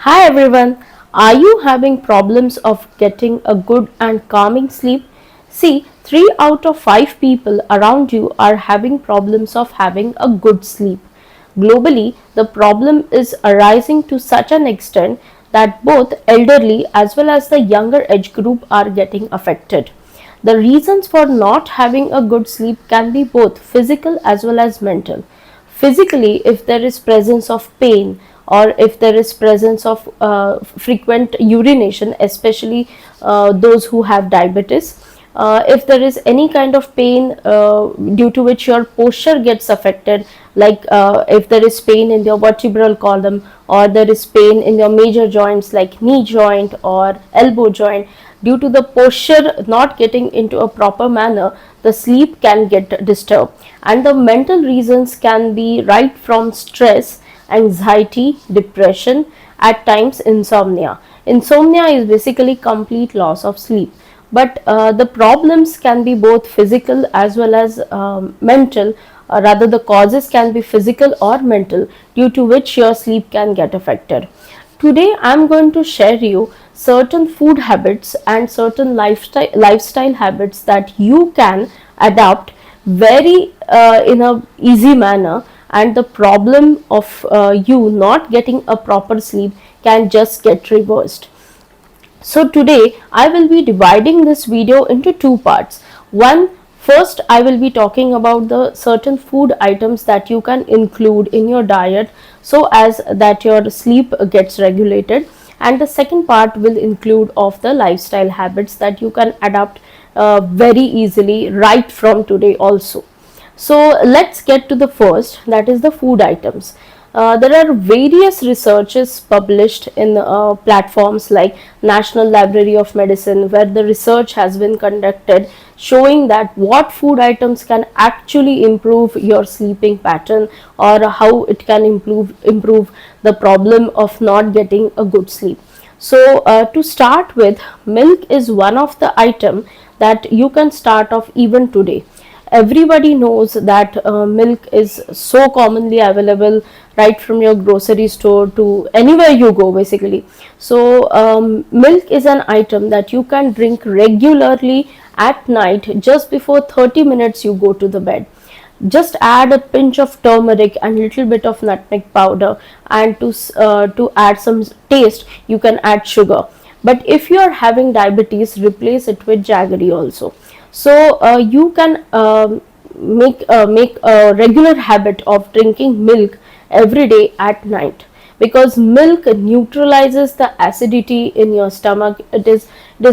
Hi everyone, are you having problems of getting a good and calming sleep? See, 3 out of 5 people around you are having problems of having a good sleep. Globally, the problem is arising to such an extent that both elderly as well as the younger age group are getting affected. The reasons for not having a good sleep can be both physical as well as mental. Physically, if there is presence of pain or if there is presence of frequent urination, especially those who have diabetes, if there is any kind of pain due to which your posture gets affected, like if there is pain in your vertebral column or there is pain in your major joints like knee joint or elbow joint, due to the posture not getting into a proper manner, the sleep can get disturbed. And the mental reasons can be right from stress, anxiety, depression, at times insomnia. Insomnia is basically complete loss of sleep, but the problems can be both physical as well as mental. Rather, the causes can be physical or mental, due to which your sleep can get affected. Today, I'm going to share you certain food habits and certain lifestyle habits that you can adapt very in a easy manner, and the problem of you not getting a proper sleep can just get reversed. So today I will be dividing this video into two parts. One, first I will be talking about the certain food items that you can include in your diet so as that your sleep gets regulated, and the second part will include of the lifestyle habits that you can adapt very easily right from today also. So let's get to the first, that is the food items. There are various researches published in platforms like National Library of Medicine, where the research has been conducted showing that what food items can actually improve your sleeping pattern, or how it can improve the problem of not getting a good sleep. So to start with, milk is one of the item that you can start off even today. Everybody knows that milk is so commonly available right from your grocery store to anywhere you go basically. So milk is an item that you can drink regularly at night just before 30 minutes you go to the bed. Just add a pinch of turmeric and little bit of nutmeg powder, and to add some taste you can add sugar. But if you are having diabetes, replace it with jaggery also. So you can make a regular habit of drinking milk every day at night, because milk neutralizes the acidity in your stomach. It is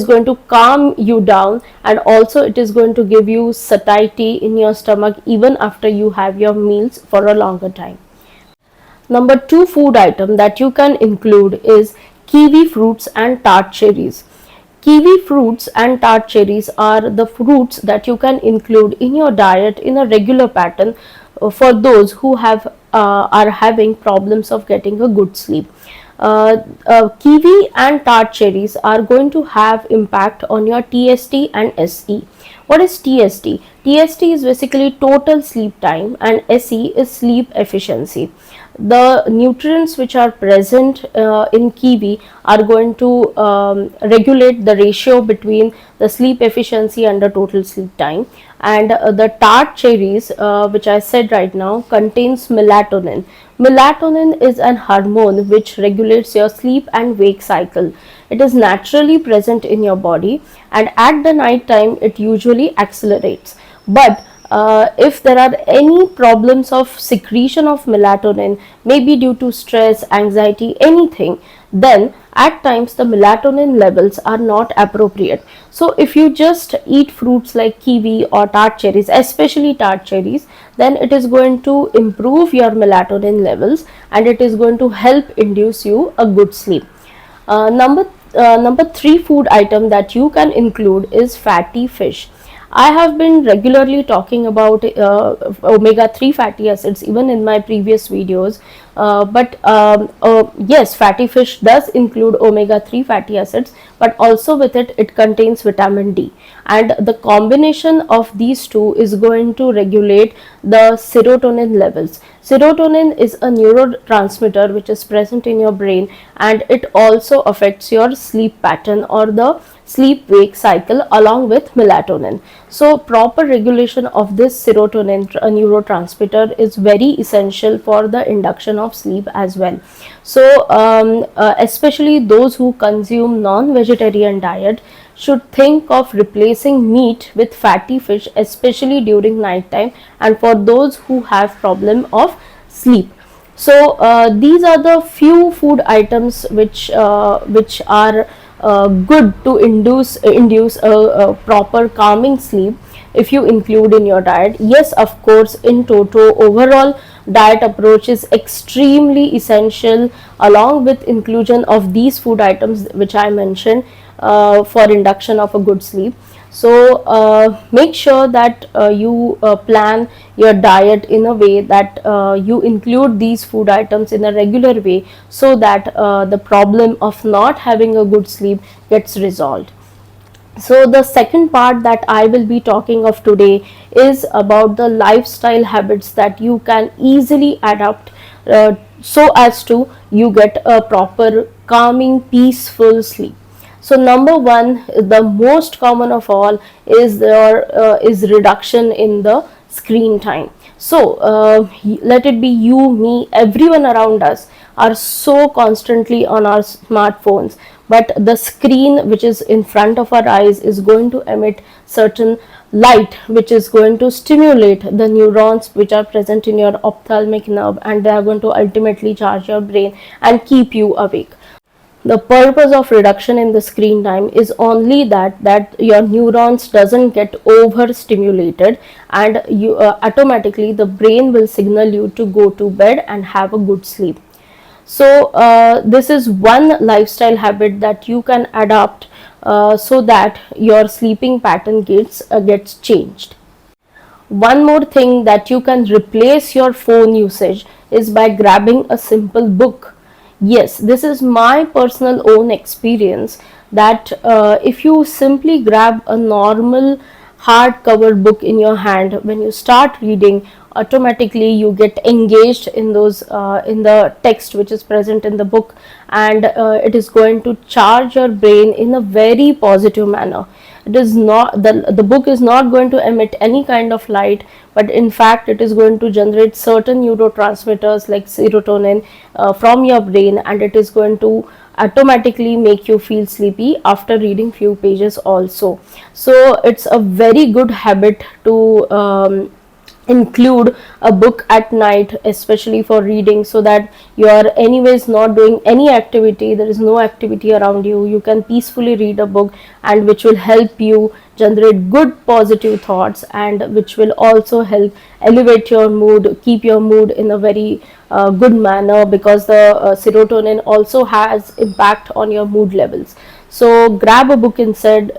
going to calm you down, and also it is going to give you satiety in your stomach even after you have your meals for a longer time. Number two food item that you can include is kiwi fruits and tart cherries. Kiwi fruits and tart cherries are the fruits that you can include in your diet in a regular pattern for those who are having problems of getting a good sleep. Kiwi and tart cherries are going to have impact on your TST and SE. What is TST? TST is basically total sleep time, and SE is sleep efficiency. The nutrients which are present in kiwi are going to regulate the ratio between the sleep efficiency and the total sleep time. And the tart cherries, which I said right now, contains melatonin. Melatonin is an hormone which regulates your sleep and wake cycle. It is naturally present in your body, and at the night time it usually accelerates. But if there are any problems of secretion of melatonin, maybe due to stress, anxiety, anything, then at times the melatonin levels are not appropriate. So if you just eat fruits like kiwi or tart cherries, especially tart cherries, then it is going to improve your melatonin levels, and it is going to help induce you a good sleep. Number three food item that you can include is fatty fish. I have been regularly talking about omega-3 fatty acids even in my previous videos, but yes, fatty fish does include omega-3 fatty acids, but also with it, it contains vitamin D, and the combination of these two is going to regulate the serotonin levels. Serotonin is a neurotransmitter which is present in your brain, and it also affects your sleep pattern or the sleep wake cycle along with melatonin. So proper regulation of this serotonin neurotransmitter is very essential for the induction of sleep as well. So especially those who consume non-vegetarian diet should think of replacing meat with fatty fish, especially during night time, and for those who have problem of sleep. So these are the few food items which are good to induce a proper calming sleep if you include in your diet. Yes, of course, in total overall diet approach is extremely essential along with inclusion of these food items which I mentioned for induction of a good sleep. So make sure that you plan your diet in a way that you include these food items in a regular way, so that the problem of not having a good sleep gets resolved. So the second part that I will be talking of today is about the lifestyle habits that you can easily adapt so as to you get a proper calming peaceful sleep. So number one, the most common of all, is is reduction in the screen time. So let it be you, me, everyone around us are so constantly on our smartphones, but the screen which is in front of our eyes is going to emit certain light which is going to stimulate the neurons which are present in your ophthalmic nerve, and they are going to ultimately charge your brain and keep you awake. The purpose of reduction in the screen time is only that your neurons doesn't get overstimulated, and you automatically the brain will signal you to go to bed and have a good sleep. So this is one lifestyle habit that you can adopt so that your sleeping pattern gets changed. One more thing that you can replace your phone usage is by grabbing a simple book. Yes, this is my personal own experience that if you simply grab a normal hardcover book in your hand, when you start reading, automatically you get engaged in those in the text which is present in the book, and it is going to charge your brain in a very positive manner. It is not the book is not going to emit any kind of light, but in fact it is going to generate certain neurotransmitters like serotonin from your brain, and it is going to automatically make you feel sleepy after reading few pages also. So it's a very good habit to include a book at night, especially for reading, so that you are anyways not doing any activity, there is no activity around you, you can peacefully read a book, and which will help you generate good positive thoughts, and which will also help elevate your mood, keep your mood in a very good manner, because the serotonin also has impact on your mood levels. So grab a book instead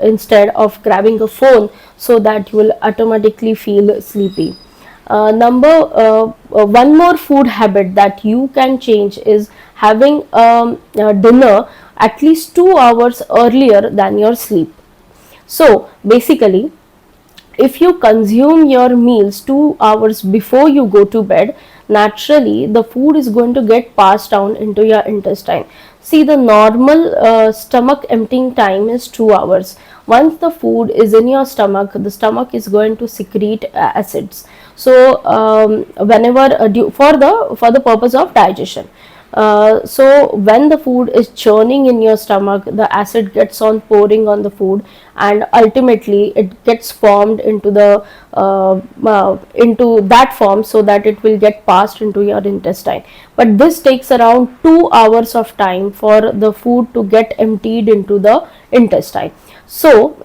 of grabbing a phone, so that you will automatically feel sleepy. One more food habit that you can change is having dinner at least 2 hours earlier than your sleep. So basically, if you consume your meals 2 hours before you go to bed, naturally the food is going to get passed down into your intestine. See, the normal stomach emptying time is 2 hours. Once the food is in your stomach, the stomach is going to secrete acids. So whenever for the purpose of digestion. So when the food is churning in your stomach, the acid gets on pouring on the food, and ultimately it gets formed into the into that form, so that it will get passed into your intestine. But this takes around 2 hours of time for the food to get emptied into the intestine. So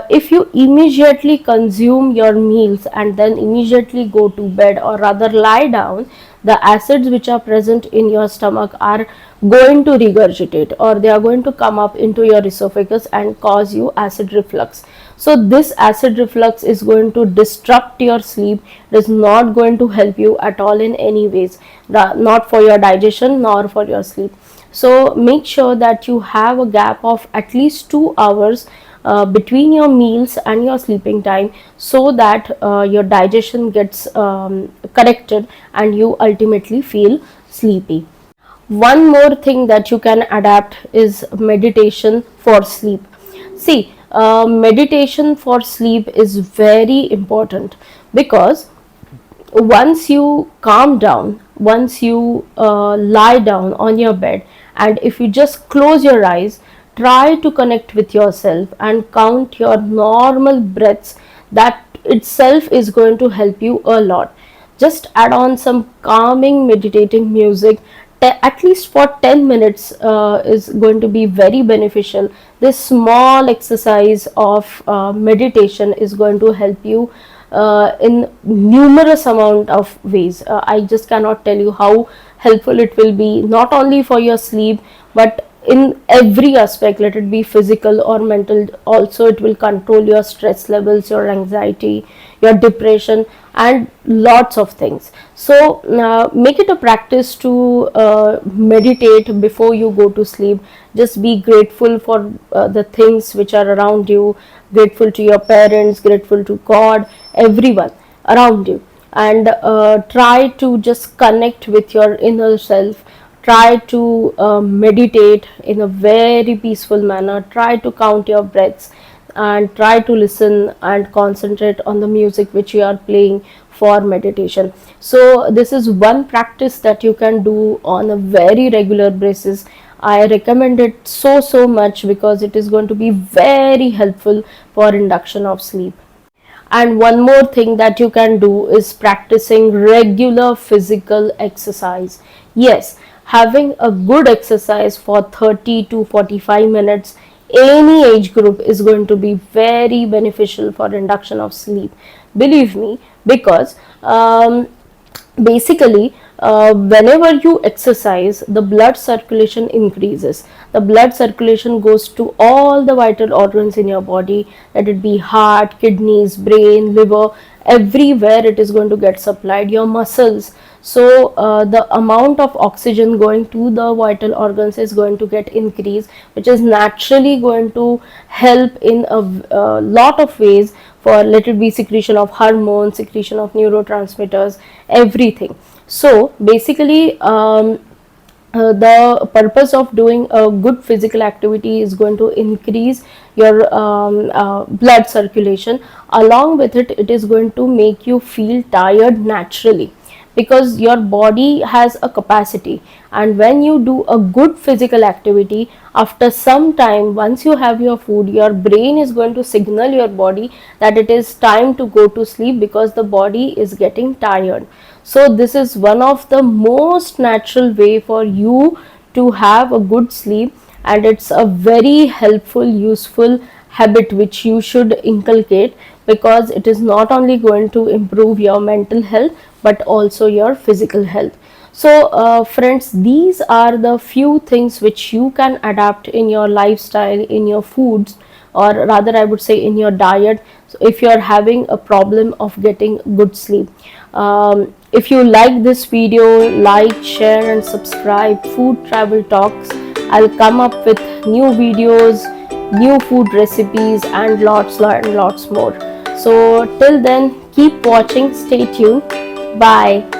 if you immediately consume your meals and then immediately go to bed, or rather lie down, the acids which are present in your stomach are going to regurgitate, or they are going to come up into your esophagus and cause you acid reflux. So this acid reflux is going to disrupt your sleep. It is not going to help you at all in any ways, not for your digestion nor for your sleep. So make sure that you have a gap of at least 2 hours between your meals and your sleeping time, so that your digestion gets corrected and you ultimately feel sleepy. One more thing that you can adapt is meditation for sleep. See, meditation for sleep is very important, because once you calm down, once you lie down on your bed, and if you just close your eyes, try to connect with yourself and count your normal breaths, that itself is going to help you a lot. Just add on some calming meditating music, at least for 10 minutes, is going to be very beneficial. This small exercise of meditation is going to help you in numerous amount of ways. I just cannot tell you how helpful it will be, not only for your sleep, but in every aspect, let it be physical or mental. Also, it will control your stress levels, your anxiety, your depression, and lots of things. So make it a practice to meditate before you go to sleep. Just be grateful for the things which are around you, grateful to your parents, grateful to God, everyone around you, and try to just connect with your inner self. Try to meditate in a very peaceful manner. Try to count your breaths, and try to listen and concentrate on the music which you are playing for meditation. So this is one practice that you can do on a very regular basis. I recommend it so much, because it is going to be very helpful for induction of sleep. And one more thing that you can do is practicing regular physical exercise. Yes, having a good exercise for 30 to 45 minutes, any age group, is going to be very beneficial for induction of sleep. Believe me, because basically, whenever you exercise, the blood circulation increases. The blood circulation goes to all the vital organs in your body, let it be heart, kidneys, brain, liver, everywhere it is going to get supplied, your muscles. So the amount of oxygen going to the vital organs is going to get increased, which is naturally going to help in a lot of ways, for let it be secretion of hormones, secretion of neurotransmitters, everything. So basically, the purpose of doing a good physical activity is going to increase your blood circulation. Along with it, it is going to make you feel tired naturally, because your body has a capacity, and when you do a good physical activity, after some time, once you have your food, your brain is going to signal your body that it is time to go to sleep, because the body is getting tired. So this is one of the most natural way for you to have a good sleep, and it's a very helpful, useful habit which you should inculcate, because it is not only going to improve your mental health but also your physical health. So friends, these are the few things which you can adapt in your lifestyle, in your foods, or rather I would say in your diet, so if you are having a problem of getting good sleep. If you like this video, like, share and subscribe Food Travel Talks. I'll come up with new videos, new food recipes, and lots more. So till then, keep watching, stay tuned. Bye.